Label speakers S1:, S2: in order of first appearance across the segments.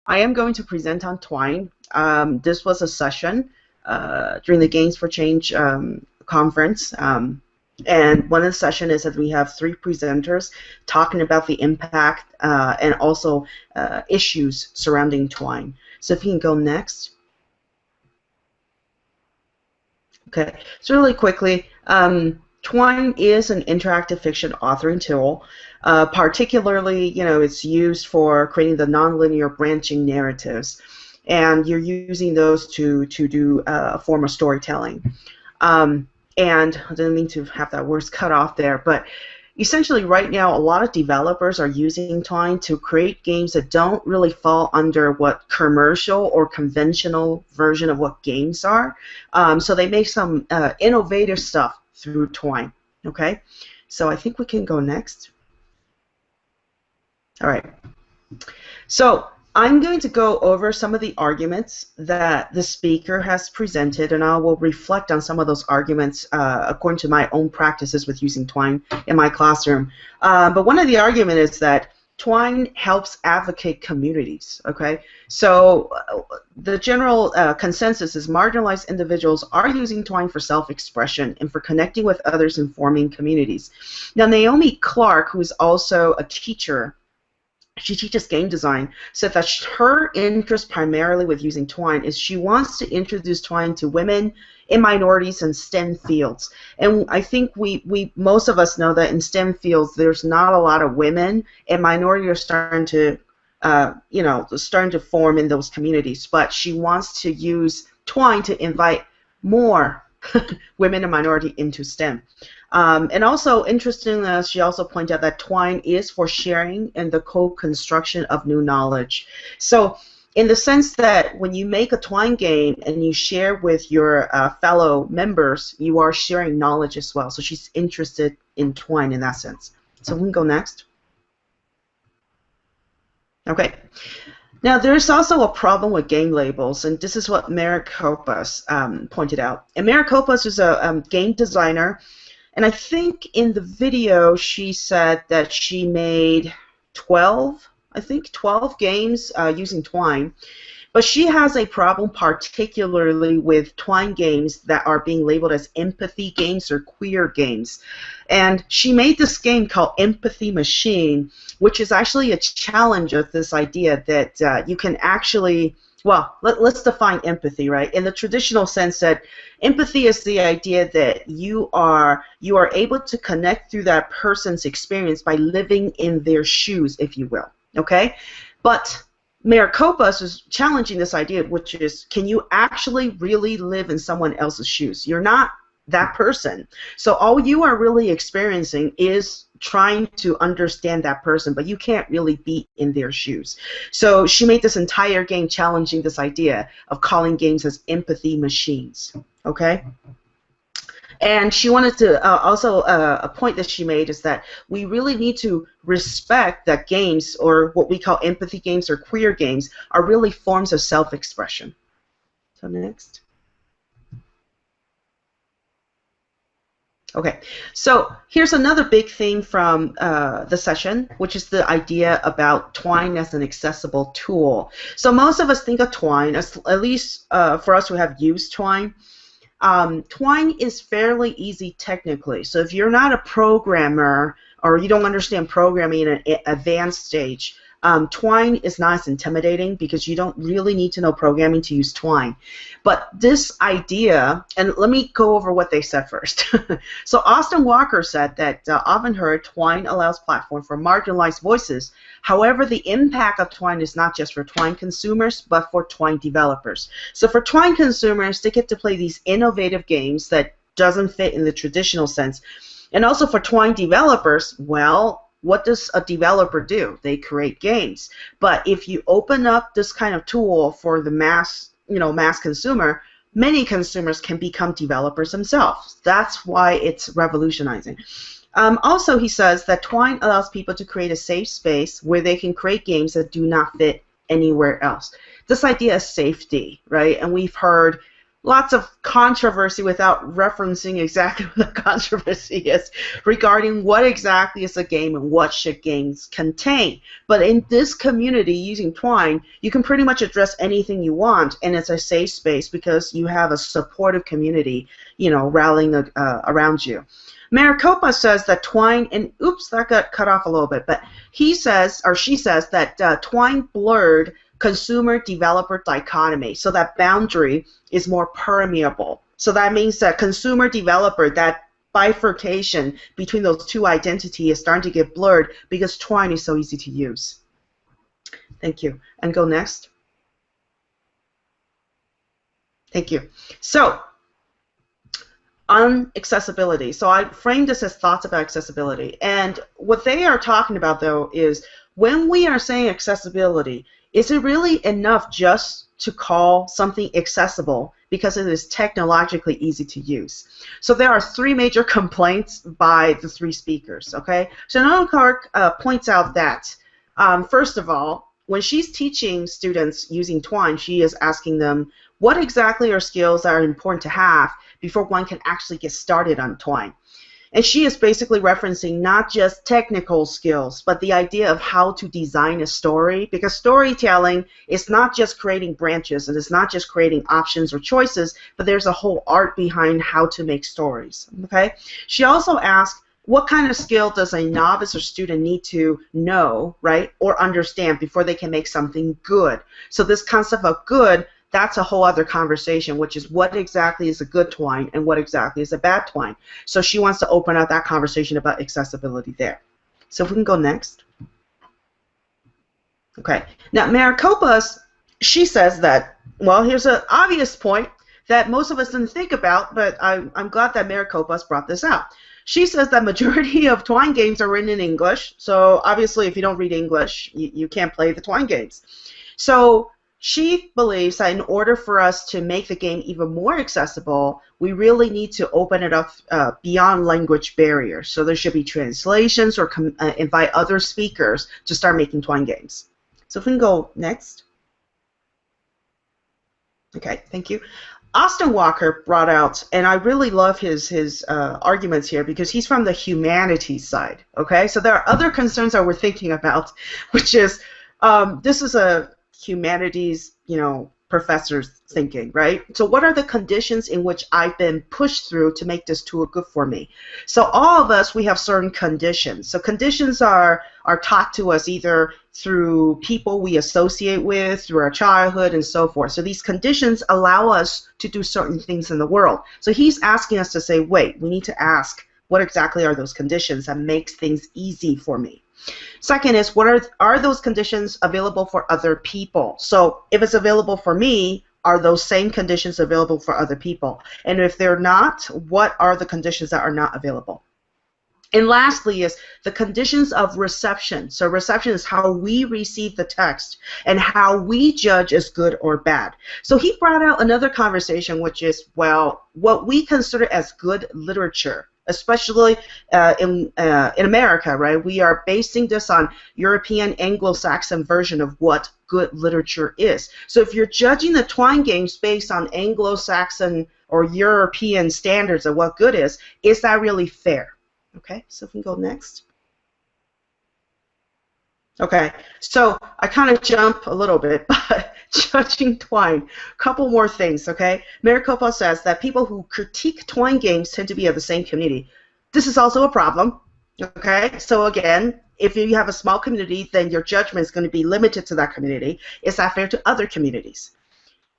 S1: I am going to present on Twine. This was a session during the Games for Change conference. And one of the sessions is that we have three presenters talking about the impact and also issues surrounding Twine. So if you can go next. Okay, so really quickly, Twine is an interactive fiction authoring tool. Particularly, it's used for creating the nonlinear branching narratives, and you're using those to do a form of storytelling. And I didn't mean to have that words cut off there, but essentially right now a lot of developers are using Twine to create games that don't really fall under what commercial or conventional version of what games are. So they make some innovative stuff through Twine. Okay, so I think we can go next. All right. So I'm going to go over some of the arguments that the speaker has presented, and I will reflect on some of those arguments according to my own practices with using Twine in my classroom. But one of the arguments is that Twine helps advocate communities, okay? So the general consensus is marginalized individuals are using Twine for self-expression and for connecting with others and forming communities. Now, Naomi Clark, who is also a teacher, she teaches game design, said that her interest primarily with using Twine is she wants to introduce Twine to women and minorities in STEM fields. And I think most of us know that in STEM fields there's not a lot of women, and minorities are starting to starting to form in those communities. But she wants to use Twine to invite more women and minority into STEM. And also, interestingly, she also pointed out that Twine is for sharing and the co-construction of new knowledge. So in the sense that when you make a Twine game and you share with your fellow members, you are sharing knowledge as well. So she's interested in Twine in that sense. So we can go next. Okay. Now, there's also a problem with game labels, and this is what Maricopas pointed out. And Maricopas is a game designer, and I think in the video she said that she made 12 games using Twine. But she has a problem particularly with Twine games that are being labeled as empathy games or queer games. And she made this game called Empathy Machine, which is actually a challenge of this idea that you can actually, well, let's define empathy, right? In the traditional sense that empathy is the idea that you are able to connect through that person's experience by living in their shoes, if you will, okay? But Maricopas is challenging this idea, which is, can you actually really live in someone else's shoes? You're not that person. So all you are really experiencing is trying to understand that person, but you can't really be in their shoes. So she made this entire game challenging this idea of calling games as empathy machines, okay? And she wanted to also a point that she made is that we really need to respect that games, or what we call empathy games or queer games, are really forms of self-expression. So next. Okay, so here's another big theme from the session, which is the idea about Twine as an accessible tool. So most of us think of Twine, as, at least for us who have used Twine, Twine is fairly easy technically. So if you're not a programmer or you don't understand programming in an advanced stage, Twine is not as intimidating because you don't really need to know programming to use Twine. But this idea, and let me go over what they said first. So Austin Walker said that often heard Twine allows platform for marginalized voices. However, the impact of Twine is not just for Twine consumers, but for Twine developers. So for Twine consumers, they get to play these innovative games that doesn't fit in the traditional sense. And also for Twine developers, well, what does a developer do? They create games. But if you open up this kind of tool for the mass consumer, many consumers can become developers themselves. That's why it's revolutionizing. Also, he says that Twine allows people to create a safe space where they can create games that do not fit anywhere else. This idea of safety, right? And we've heard, lots of controversy without referencing exactly what the controversy is regarding what exactly is a game and what should games contain. But in this community using Twine, you can pretty much address anything you want, and it's a safe space because you have a supportive community, rallying around you. Maricopa says that Twine, and oops, that got cut off a little bit, but he says, or she says, that Twine blurred consumer-developer dichotomy, so that boundary is more permeable. So that means that consumer-developer, that bifurcation between those two identities is starting to get blurred because Twine is so easy to use. Thank you. And go next. Thank you. So, on accessibility. So I framed this as thoughts about accessibility. And what they are talking about, though, is when we are saying accessibility, is it really enough just to call something accessible because it is technologically easy to use? So there are three major complaints by the three speakers, okay? So Nolan Clark points out that, first of all, when she's teaching students using Twine, she is asking them what exactly are skills that are important to have before one can actually get started on Twine. And she is basically referencing not just technical skills, but the idea of how to design a story, because storytelling is not just creating branches, and it's not just creating options or choices, but there's a whole art behind how to make stories, okay? She also asked, what kind of skill does a novice or student need to know, right, or understand before they can make something good? So this concept of good, that's a whole other conversation, which is what exactly is a good Twine and what exactly is a bad Twine. So she wants to open up that conversation about accessibility there. So if we can go next. Okay. Now, Maricopa's, she says that, well, here's an obvious point that most of us didn't think about, but I'm glad that Maricopa's brought this out. She says that majority of Twine games are written in English, so obviously if you don't read English, you can't play the Twine games. So she believes that in order for us to make the game even more accessible, we really need to open it up beyond language barriers. So there should be translations or invite other speakers to start making Twine games. So if we can go next. Okay, thank you. Austin Walker brought out, and I really love his arguments here because he's from the humanities side, okay? So there are other concerns that we're thinking about, which is this is a humanities, professor's thinking, right? So what are the conditions in which I've been pushed through to make this tool good for me? So all of us, we have certain conditions. So conditions are taught to us either through people we associate with, through our childhood, and so forth. So these conditions allow us to do certain things in the world. So he's asking us to say, wait, we need to ask, what exactly are those conditions that makes things easy for me? Second is, what are those conditions available for other people? So if it's available for me, are those same conditions available for other people? And if they're not, what are the conditions that are not available? And lastly is the conditions of reception. So reception is how we receive the text and how we judge as good or bad. So he brought out another conversation, which is, well, what we consider as good literature, especially in America, right? We are basing this on European Anglo-Saxon version of what good literature is. So if you're judging the Twine games based on Anglo-Saxon or European standards of what good is that really fair? Okay, so if we can go next. Okay, so I kind of jump a little bit, but judging Twine, a couple more things, okay? Maricopa says that people who critique Twine games tend to be of the same community. This is also a problem, okay? So again, if you have a small community, then your judgment is going to be limited to that community. Is that fair to other communities?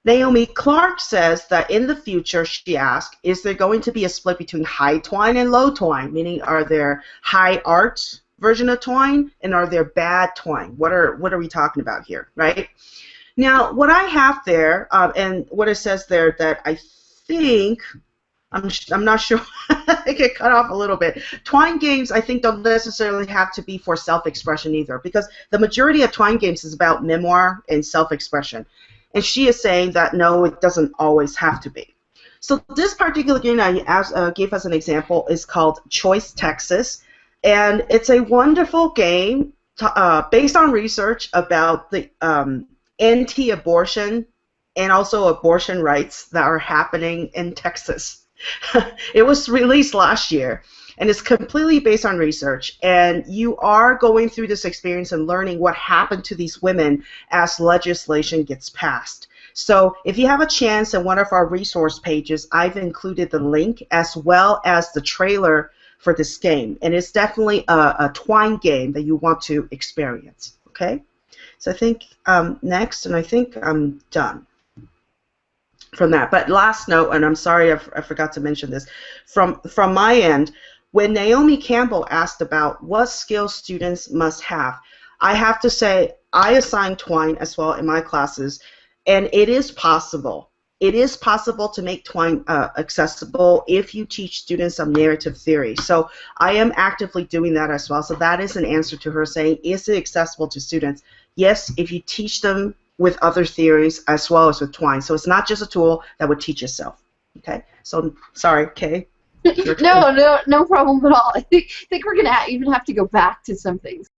S1: Naomi Clark says that in the future, she asked, is there going to be a split between high Twine and low Twine? Meaning, are there high art version of Twine and are there bad Twine? What are we talking about here, right? Now, what I have there, and what it says there that I think, I'm not sure, I get cut off a little bit. Twine games, I think, don't necessarily have to be for self-expression either, because the majority of Twine games is about memoir and self-expression. And she is saying that, no, it doesn't always have to be. So this particular game I gave us an example is called Choice Texas. And it's a wonderful game based on research about the anti-abortion and also abortion rights that are happening in Texas. It was released last year, and it's completely based on research. And you are going through this experience and learning what happened to these women as legislation gets passed. So if you have a chance in one of our resource pages, I've included the link as well as the trailer for this game. And it's definitely a Twine game that you want to experience. Okay? So I think next, and I think I'm done from that. But last note, and I'm sorry I forgot to mention this, from my end, when Naomi Campbell asked about what skills students must have, I have to say I assign Twine as well in my classes, and it is possible. It is possible to make Twine accessible if you teach students some narrative theory. So I am actively doing that as well. So that is an answer to her saying, is it accessible to students? Yes, if you teach them with other theories as well as with Twine. So it's not just a tool that would teach itself. Okay. So sorry, Kay.
S2: No problem at all. I think we're gonna even have to go back to some things.